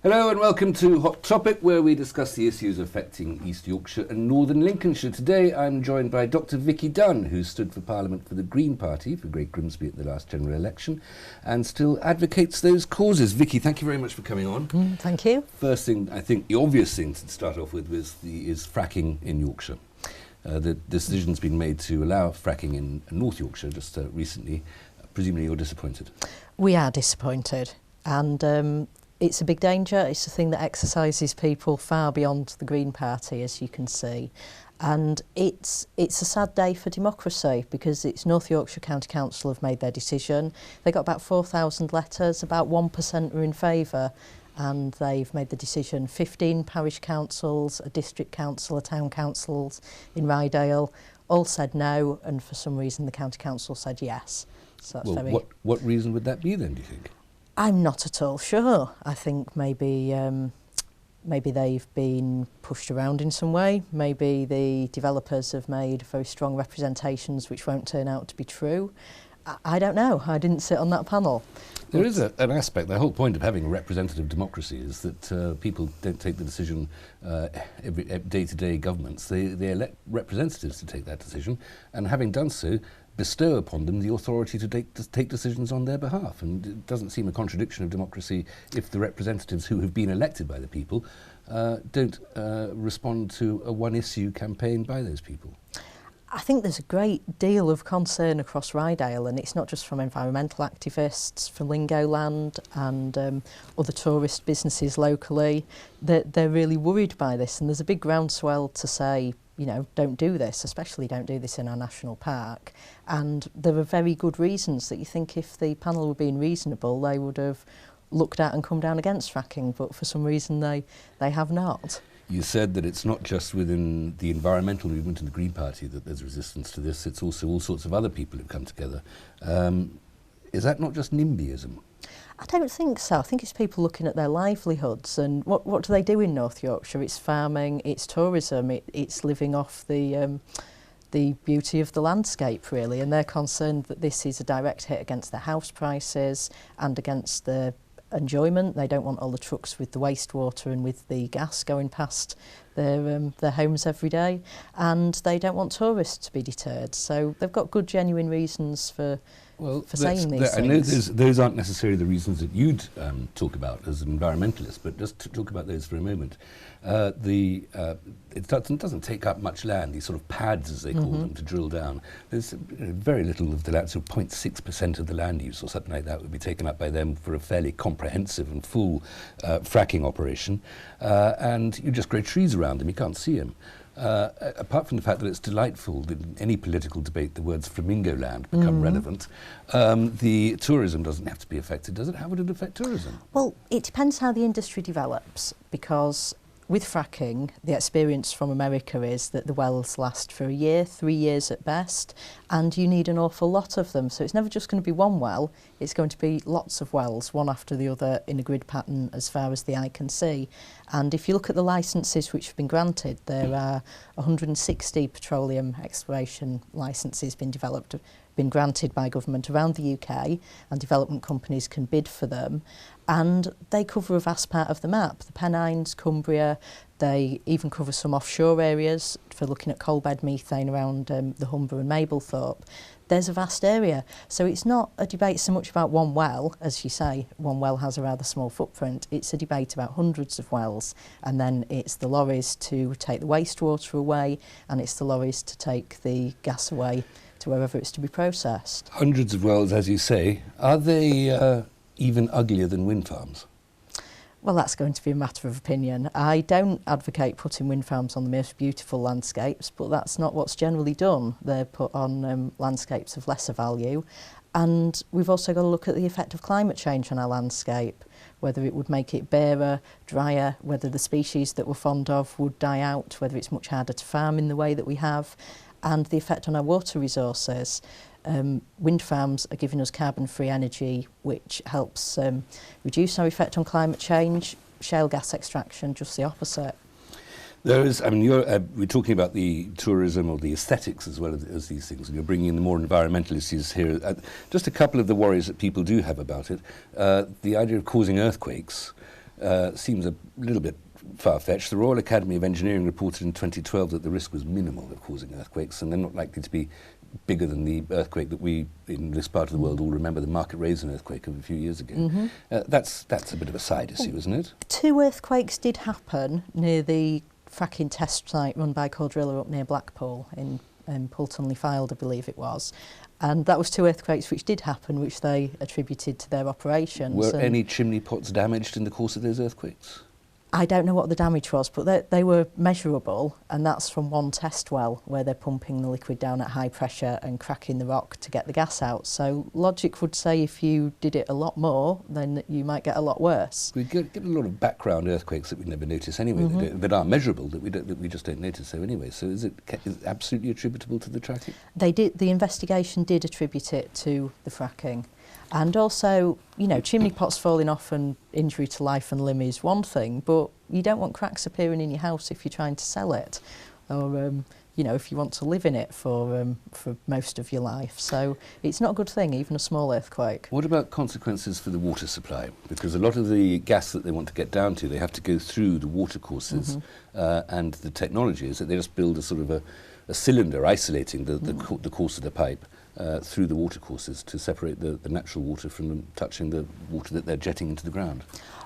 Hello and welcome to Hot Topic, where we discuss the issues affecting East Yorkshire and Northern Lincolnshire. Today I'm joined by Dr Vicky Dunn, who stood for Parliament for the Green Party for Great Grimsby at the last general election and still advocates those causes. Vicky, thank you very much for coming on. Thank you. First thing, I think the obvious thing to start off with is fracking in Yorkshire. The decision's been made to allow fracking in North Yorkshire just recently. Presumably you're disappointed. We are disappointed, and it's a big danger. It's a thing that exercises people far beyond the Green Party, as you can see. And it's a sad day for democracy, because it's North Yorkshire County Council have made their decision. They got about 4,000 letters, about 1% were in favour, and they've made the decision. 15 parish councils, a district council, a town councils in Rydale all said no, and for some reason the county council said yes. So that's what reason would that be then, do you think? I'm not at all sure. I think maybe they've been pushed around in some way. Maybe the developers have made very strong representations which won't turn out to be true. I don't know. I didn't sit on that panel. There is an aspect, the whole point of having a representative democracy is that people don't take the decision day-to-day governments. They elect representatives to take that decision, and having done so, bestow upon them the authority to take decisions on their behalf. And it doesn't seem a contradiction of democracy if the representatives who have been elected by the people don't respond to a one-issue campaign by those people. I think there's a great deal of concern across Rydale, and it's not just from environmental activists, from Lingoland and other tourist businesses locally. They're really worried by this, and there's a big groundswell to say, you know, don't do this, especially don't do this in our national park. And there are very good reasons that you think if the panel were being reasonable, they would have looked at and come down against fracking, but for some reason they have not. You said that it's not just within the environmental movement and the Green Party that there's resistance to this, it's also all sorts of other people who've come together. Is that not just NIMBYism? I don't think so. I think it's people looking at their livelihoods, and what do they do in North Yorkshire? It's farming, it's tourism, it's living off the beauty of the landscape, really, and they're concerned that this is a direct hit against their house prices and against their enjoyment. They don't want all the trucks with the wastewater and with the gas going past their homes every day, and they don't want tourists to be deterred. So they've got good, genuine reasons for saying these things. I know those aren't necessarily the reasons that you'd talk about as an environmentalist, but just to talk about those for a moment. It doesn't take up much land, these sort of pads, as they call them, to drill down. There's very little of the land, so 0.6% of the land use or something like that would be taken up by them for a fairly comprehensive and full fracking operation. And you just grow trees around them, you can't see them. Apart from the fact that it's delightful that in any political debate the words flamingo land become relevant, the tourism doesn't have to be affected, does it? How would it affect tourism? Well, it depends how the industry develops, because with fracking, the experience from America is that the wells last for a year, 3 years at best, and you need an awful lot of them. So it's never just going to be one well, it's going to be lots of wells, one after the other in a grid pattern as far as the eye can see. And if you look at the licences which have been granted, there are 160 petroleum exploration licences been granted by government around the UK, and development companies can bid for them, and they cover a vast part of the map. The Pennines, Cumbria, they even cover some offshore areas for looking at coal bed methane around the Humber and Mablethorpe. There's a vast area, so it's not a debate so much about one well. As you say, one well has a rather small footprint. It's a debate about hundreds of wells, and then it's the lorries to take the wastewater away, and it's the lorries to take the gas away to wherever it's to be processed. Hundreds of wells, as you say. Are they even uglier than wind farms? Well, that's going to be a matter of opinion. I don't advocate putting wind farms on the most beautiful landscapes, but that's not what's generally done. They're put on landscapes of lesser value. And we've also got to look at the effect of climate change on our landscape, whether it would make it barer, drier, whether the species that we're fond of would die out, whether it's much harder to farm in the way that we have, and the effect on our water resources. Wind farms are giving us carbon-free energy, which helps reduce our effect on climate change. Shale gas extraction, just the opposite. There is, I mean, we're talking about the tourism or the aesthetics as well as these things, and you're bringing in the more environmental issues here. Just a couple of the worries that people do have about it. The idea of causing earthquakes. seems a little bit far-fetched. The Royal Academy of Engineering reported in 2012 that the risk was minimal of causing earthquakes, and they're not likely to be bigger than the earthquake that we, in this part of the world, all remember, the Market Raisin earthquake of a few years ago. That's a bit of a side issue, isn't it? 2 earthquakes did happen near the fracking test site run by Cordrilla up near Blackpool in Pultonley-Fylde, I believe it was. And that was 2 earthquakes which did happen, which they attributed to their operations. Were any chimney pots damaged in the course of those earthquakes? I don't know what the damage was, but they were measurable, and that's from one test well where they're pumping the liquid down at high pressure and cracking the rock to get the gas out. So logic would say if you did it a lot more, then you might get a lot worse. We get a lot of background earthquakes that we never notice anyway, that are measurable, that we just don't notice so anyway. So is it absolutely attributable to the fracking? The investigation did attribute it to the fracking. And also, you know, chimney pots falling off and injury to life and limb is one thing, but you don't want cracks appearing in your house if you're trying to sell it, or you know, if you want to live in it for most of your life. So it's not a good thing, even a small earthquake. What about consequences for the water supply? Because a lot of the gas that they want to get down to, they have to go through the water courses, and the technology is that they just build a sort of a cylinder isolating the course of the pipe through the water courses to separate the natural water from them touching the water that they're jetting into the ground.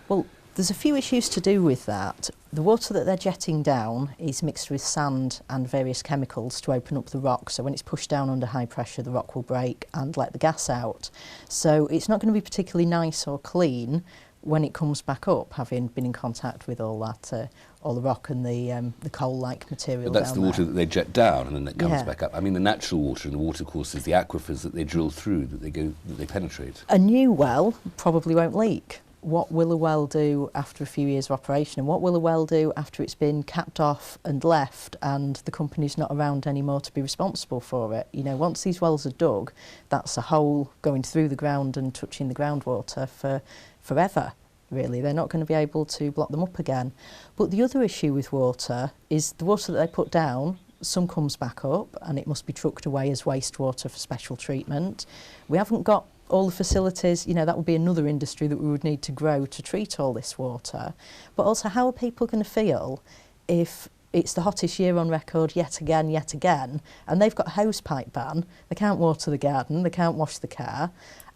Well, there's a few issues to do with that. The water that they're jetting down is mixed with sand and various chemicals to open up the rock. So when it's pushed down under high pressure, the rock will break and let the gas out. So it's not going to be particularly nice or clean when it comes back up, having been in contact with all that, all the rock and the coal-like material. But that's down the water there. that they jet down, and then it comes back up. I mean, the natural water in the water courses, the aquifers that they drill through, that they penetrate. A new well probably won't leak. What will a well do after a few years of operation, and what will a well do after it's been capped off and left and the company's not around anymore to be responsible for it? You know, once these wells are dug, that's a hole going through the ground and touching the groundwater for forever, really. They're not going to be able to block them up again. But the other issue with water is the water that they put down, some comes back up and it must be trucked away as wastewater for special treatment. We haven't got all the facilities, you know, that would be another industry that we would need to grow to treat all this water. But also, how are people going to feel if it's the hottest year on record yet again, and they've got a hosepipe ban, they can't water the garden, they can't wash the car,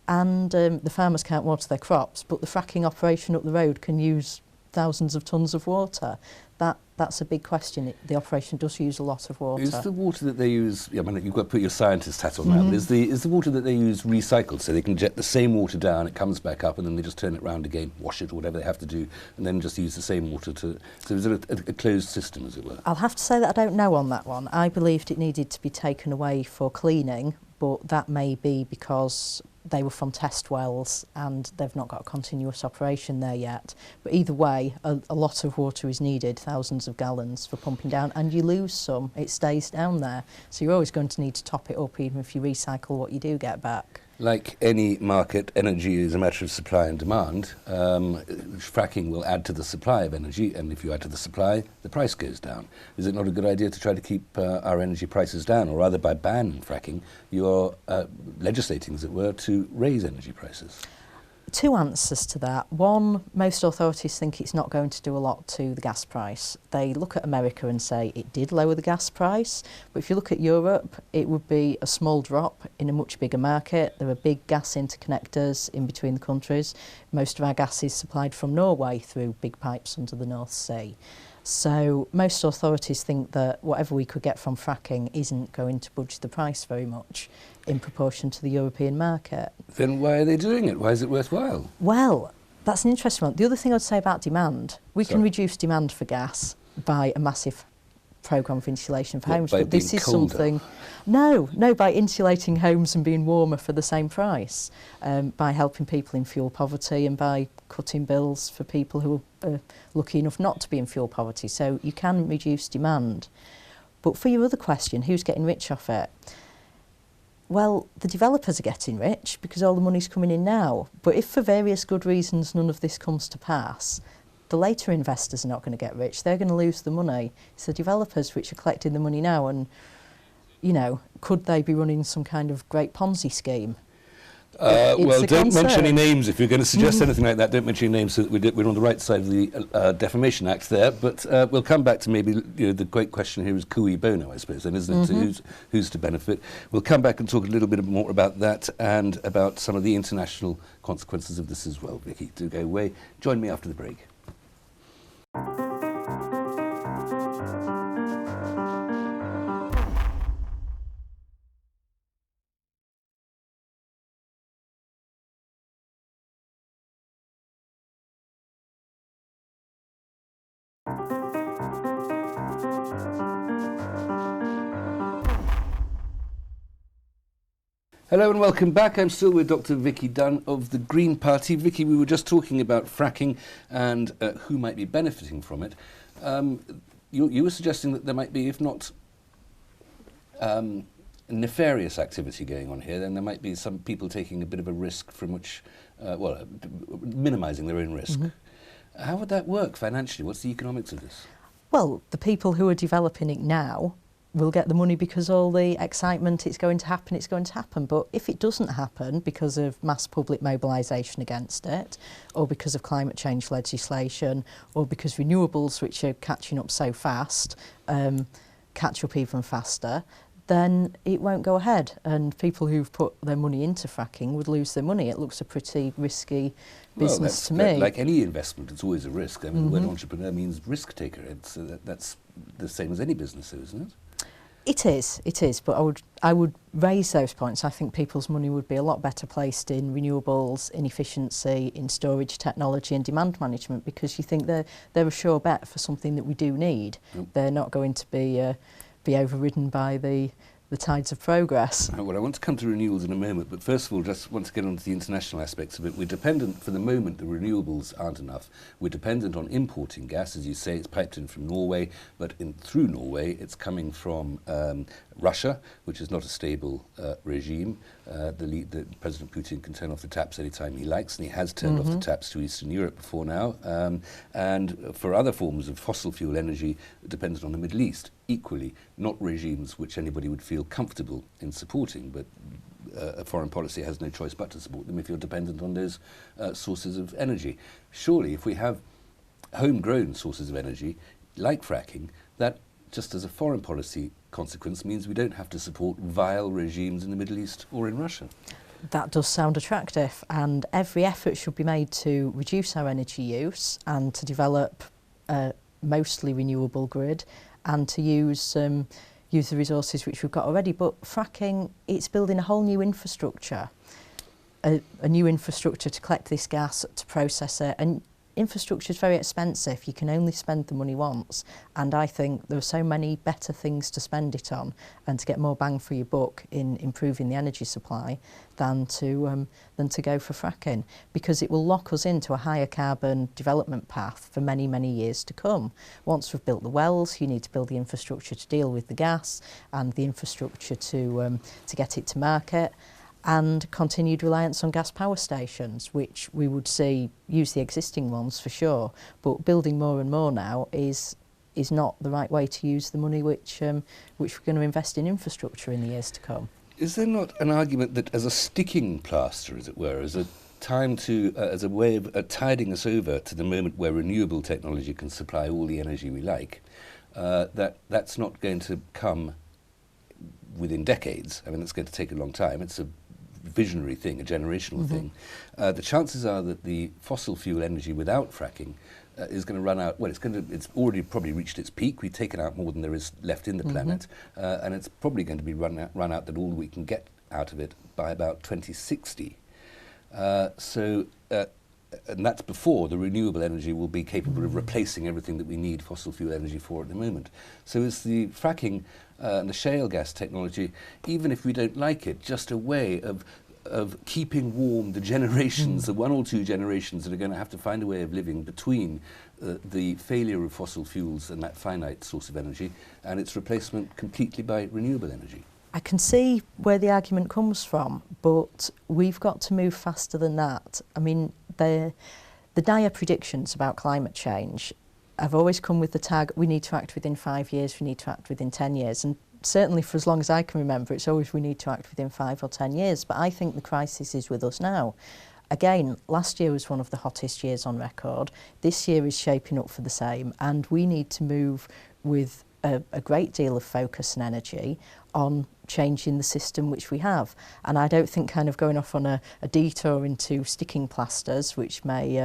and the farmers can't water their crops, but the fracking operation up the road can use thousands of tonnes of water? That's a big question. The operation does use a lot of water. Is the water that they use, I mean, you've got to put your scientist hat on now, but is the water that they use recycled, so they can jet the same water down, it comes back up, and then they just turn it round again, wash it, or whatever they have to do, and then just use the same water to... So is it a closed system, as it were? I'll have to say that I don't know on that one. I believed it needed to be taken away for cleaning, but that may be because they were from test wells and they've not got a continuous operation there yet. But either way, a lot of water is needed, thousands of gallons for pumping down, and you lose some, it stays down there. So you're always going to need to top it up, even if you recycle what you do get back. Like any market, energy is a matter of supply and demand. Fracking will add to the supply of energy, and if you add to the supply, the price goes down. Is it not a good idea to try to keep our energy prices down, or rather by banning fracking, you're legislating, as it were, to raise energy prices? Two answers to that. One, most authorities think it's not going to do a lot to the gas price. They look at America and say it did lower the gas price, but if you look at Europe, it would be a small drop in a much bigger market. There are big gas interconnectors in between the countries. Most of our gas is supplied from Norway through big pipes under the North Sea. So most authorities think that whatever we could get from fracking isn't going to budge the price very much in proportion to the European market. Then why are they doing it? Why is it worthwhile? Well, that's an interesting one. The other thing I'd say about demand, we can reduce demand for gas by a massive programme of insulation for homes, but this is colder? something... No, by insulating homes and being warmer for the same price, by helping people in fuel poverty and by cutting bills for people who are lucky enough not to be in fuel poverty. So you can reduce demand. But for your other question, who's getting rich off it? Well, the developers are getting rich because all the money's coming in now. But if for various good reasons none of this comes to pass, the later investors are not going to get rich. They're going to lose the money. It's the developers which are collecting the money now, and, you know, could they be running some kind of great Ponzi scheme? Well, a don't mention concern. any names. If you're going to suggest anything like that, don't mention any names so that we're on the right side of the Defamation Act there. But we'll come back to maybe the great question here is cui bono, I suppose, then, isn't it? Who's to benefit? We'll come back and talk a little bit more about that and about some of the international consequences of this as well. Vicky, do go away. Join me after the break. Hello and welcome back. I'm still with Dr. Vicky Dunn of the Green Party. Vicky, we were just talking about fracking and who might be benefiting from it. You were suggesting that there might be, if not nefarious activity going on here, then there might be some people taking a bit of a risk from which, minimising their own risk. How would that work financially? What's the economics of this? Well, the people who are developing it now will get the money because all the excitement, it's going to happen. But if it doesn't happen because of mass public mobilisation against it, or because of climate change legislation, or because renewables, which are catching up so fast, catch up even faster, then it won't go ahead. And people who've put their money into fracking would lose their money. It looks a pretty risky business to me. Like any investment, it's always a risk. I mean, the word entrepreneur means risk taker. It's, that's the same as any business, isn't it? It is, but I would raise those points. I think people's money would be a lot better placed in renewables, in efficiency, in storage technology and demand management, because you think they're a sure bet for something that we do need. They're not going to be overridden by the tides of progress. Well, I want to come to renewables in a moment, but first of all, just want to get on to the international aspects of it. We're dependent, for the moment, the renewables aren't enough. We're dependent on importing gas. As you say, it's piped in from Norway, but through Norway, it's coming from Russia, which is not a stable regime. President Putin can turn off the taps anytime he likes, and he has turned off the taps to Eastern Europe before now. And for other forms of fossil fuel energy, dependent on the Middle East. Equally, not regimes which anybody would feel comfortable in supporting, but a foreign policy has no choice but to support them if you're dependent on those sources of energy. Surely, if we have homegrown sources of energy, like fracking, that, just as a foreign policy consequence, means we don't have to support vile regimes in the Middle East or in Russia. That does sound attractive, and every effort should be made to reduce our energy use and to develop a mostly renewable grid, and to use the resources which we've got already. But fracking, it's building a whole new infrastructure, a new infrastructure to collect this gas, to process it, and infrastructure is very expensive. You can only spend the money once, and I think there are so many better things to spend it on and to get more bang for your buck in improving the energy supply than to go for fracking, because it will lock us into a higher carbon development path for many, many years to come. Once we've built the wells, you need to build the infrastructure to deal with the gas and the infrastructure to get it to market, and continued reliance on gas power stations, which we would see use the existing ones for sure, but building more and more now is not the right way to use the money which we're going to invest in infrastructure in the years to come. Is there not an argument that as a sticking plaster, as it were, as a time to, as a way of tiding us over to the moment where renewable technology can supply all the energy we like, that's not going to come within decades? I mean, it's going to take a long time. It's a visionary thing, a generational thing. The chances are that the fossil fuel energy without fracking is going to run out. Well, it's already probably reached its peak. We've taken out more than there is left in the planet, and it's probably going to be run out that all we can get out of it by about 2060. And that's before the renewable energy will be capable of replacing everything that we need fossil fuel energy for at the moment. So is the fracking and the shale gas technology, even if we don't like it, just a way of keeping warm the generations, the one or two generations that are going to have to find a way of living between the failure of fossil fuels and that finite source of energy and its replacement completely by renewable energy? I can see where the argument comes from, but we've got to move faster than that. I mean, the dire predictions about climate change have always come with the tag, we need to act within 5 years, we need to act within 10 years, and certainly for as long as I can remember, it's always we need to act within 5 or 10 years. But I think the crisis is with us now. Again, last year was one of the hottest years on record. This year is shaping up for the same, and we need to move with a great deal of focus and energy on changing the system which we have. And I don't think kind of going off on a detour into sticking plasters, which may,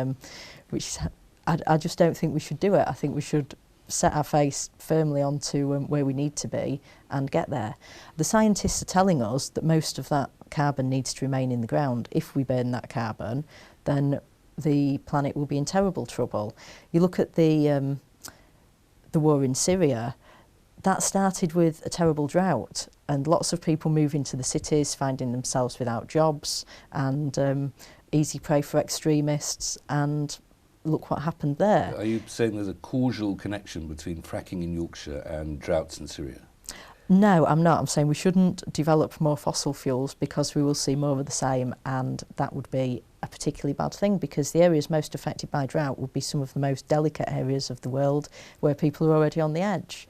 I just don't think we should do it. I think we should set our face firmly onto where we need to be and get there. The scientists are telling us that most of that carbon needs to remain in the ground. If we burn that carbon, then the planet will be in terrible trouble. You look at the war in Syria, that started with a terrible drought and lots of people moving to the cities, finding themselves without jobs and easy prey for extremists, and look what happened there. Are you saying there's a causal connection between fracking in Yorkshire and droughts in Syria? No, I'm not. I'm saying we shouldn't develop more fossil fuels because we will see more of the same, and that would be a particularly bad thing because the areas most affected by drought would be some of the most delicate areas of the world where people are already on the edge.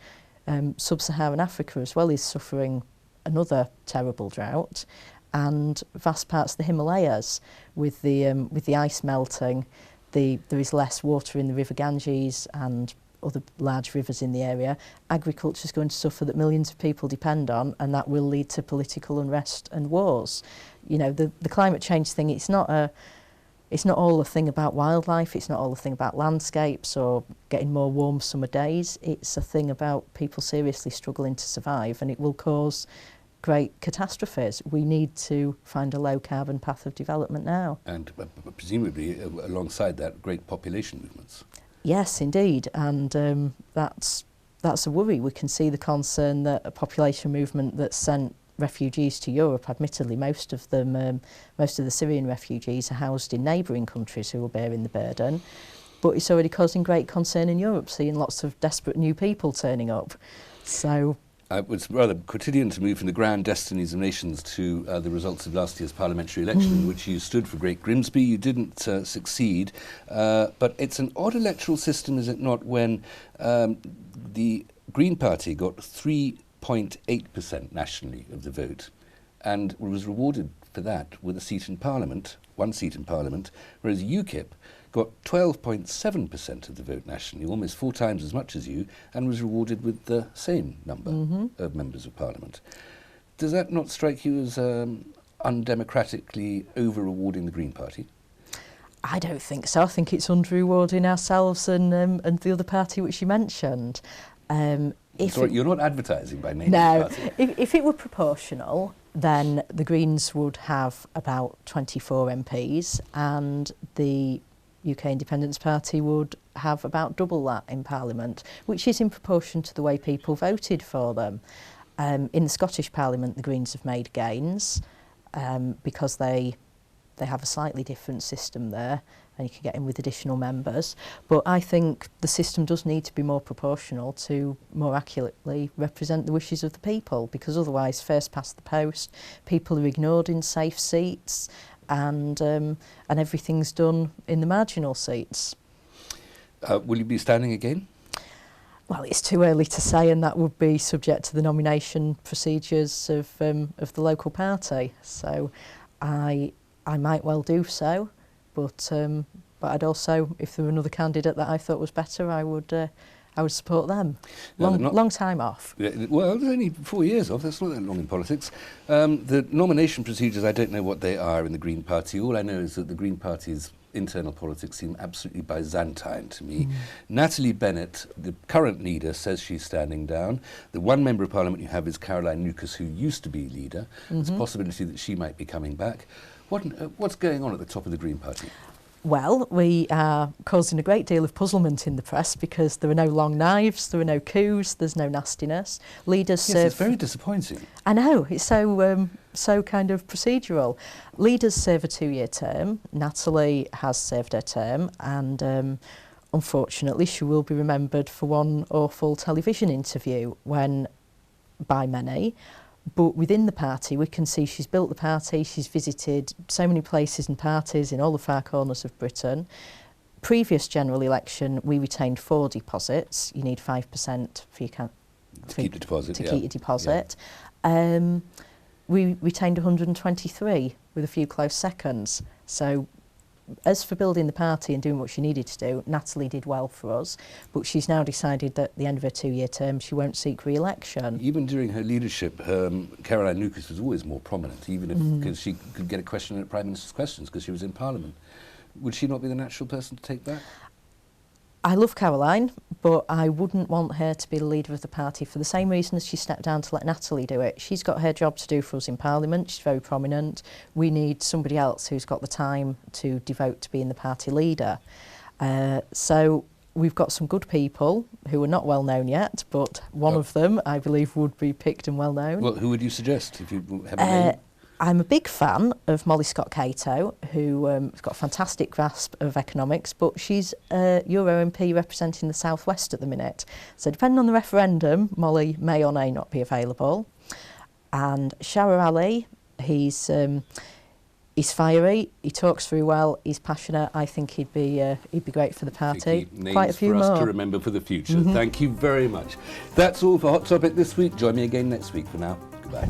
Sub-Saharan Africa as well is suffering another terrible drought, and vast parts of the Himalayas with the ice melting, there is less water in the River Ganges and other large rivers in the area. Agriculture is going to suffer that millions of people depend on, and that will lead to political unrest and wars. You know, the climate change thing, it's not all a thing about wildlife, it's not all a thing about landscapes or getting more warm summer days. It's a thing about people seriously struggling to survive, and it will cause great catastrophes. We need to find a low carbon path of development now. And presumably alongside that, great population movements. Yes, indeed, and that's a worry. We can see the concern that a population movement that sent refugees to Europe, admittedly most of the Syrian refugees are housed in neighbouring countries who are bearing the burden, but it's already causing great concern in Europe, seeing lots of desperate new people turning up. So it was rather quotidian to move from the grand destinies of nations to the results of last year's parliamentary election, in which you stood for Great Grimsby. You didn't succeed, but it's an odd electoral system, is it not, when the Green Party got 3.8% nationally of the vote and was rewarded for that with a seat in Parliament, one seat in Parliament, whereas UKIP got 12.7% of the vote nationally, almost 4 times as much as you, and was rewarded with the same number of members of Parliament. Does that not strike you as undemocratically over-rewarding the Green Party? I don't think so. I think it's under-rewarding ourselves and the other party which you mentioned. Sorry, you're not advertising by naming no, the party. If it were proportional, then the Greens would have about 24 MPs and the UK Independence Party would have about double that in Parliament, which is in proportion to the way people voted for them. In the Scottish Parliament, the Greens have made gains because they have a slightly different system there, and you can get in with additional members. But I think the system does need to be more proportional to more accurately represent the wishes of the people, because otherwise, first past the post, people are ignored in safe seats, and everything's done in the marginal seats. Will you be standing again? Well, it's too early to say, and that would be subject to the nomination procedures of the local party. So I might well do so, but I'd also, if there were another candidate that I thought was better, I would support them. Long time off. Well, it's only 4 years off. That's not that long in politics. The nomination procedures, I don't know what they are in the Green Party. All I know is that the Green Party's internal politics seem absolutely Byzantine to me. Natalie Bennett, the current leader, says she's standing down. The one member of Parliament you have is Caroline Lucas, who used to be leader. There's a possibility that she might be coming back. What's going on at the top of the Green Party? Well, we are causing a great deal of puzzlement in the press because there are no long knives, there are no coups, there's no nastiness. Leaders serve... it's very disappointing. I know, it's so kind of procedural. Leaders serve a 2-year term. Natalie has served her term, and unfortunately she will be remembered for one awful television interview by many. But within the party, we can see she's built the party, she's visited so many places and parties in all the far corners of Britain. Previous general election, we retained 4 deposits. You need 5% for your To keep the deposit, to yeah. keep your deposit. We retained 123 with a few close seconds. So as for building the party and doing what she needed to do, Natalie did well for us, but she's now decided that at the end of her 2-year term she won't seek re-election. Even during her leadership, Caroline Lucas was always more prominent, even if because she could get a question at Prime Minister's questions because she was in Parliament. Would she not be the natural person to take that? I love Caroline, but I wouldn't want her to be the leader of the party for the same reason as she stepped down to let Natalie do it. She's got her job to do for us in Parliament. She's very prominent. We need somebody else who's got the time to devote to being the party leader. So we've got some good people who are not well known yet, but one of them, I believe, would be picked and well known. Well, who would you suggest if you have a name? I'm a big fan of Molly Scott-Cato, who has got a fantastic grasp of economics, but she's a Euro MP representing the South West at the minute. So depending on the referendum, Molly may or may not be available. And Shara Ali, he's fiery, he talks very well, he's passionate. I think he'd be great for the party. Quite a few for us more to remember for the future. Thank you very much. That's all for Hot Topic this week. Join me again next week. For now, goodbye.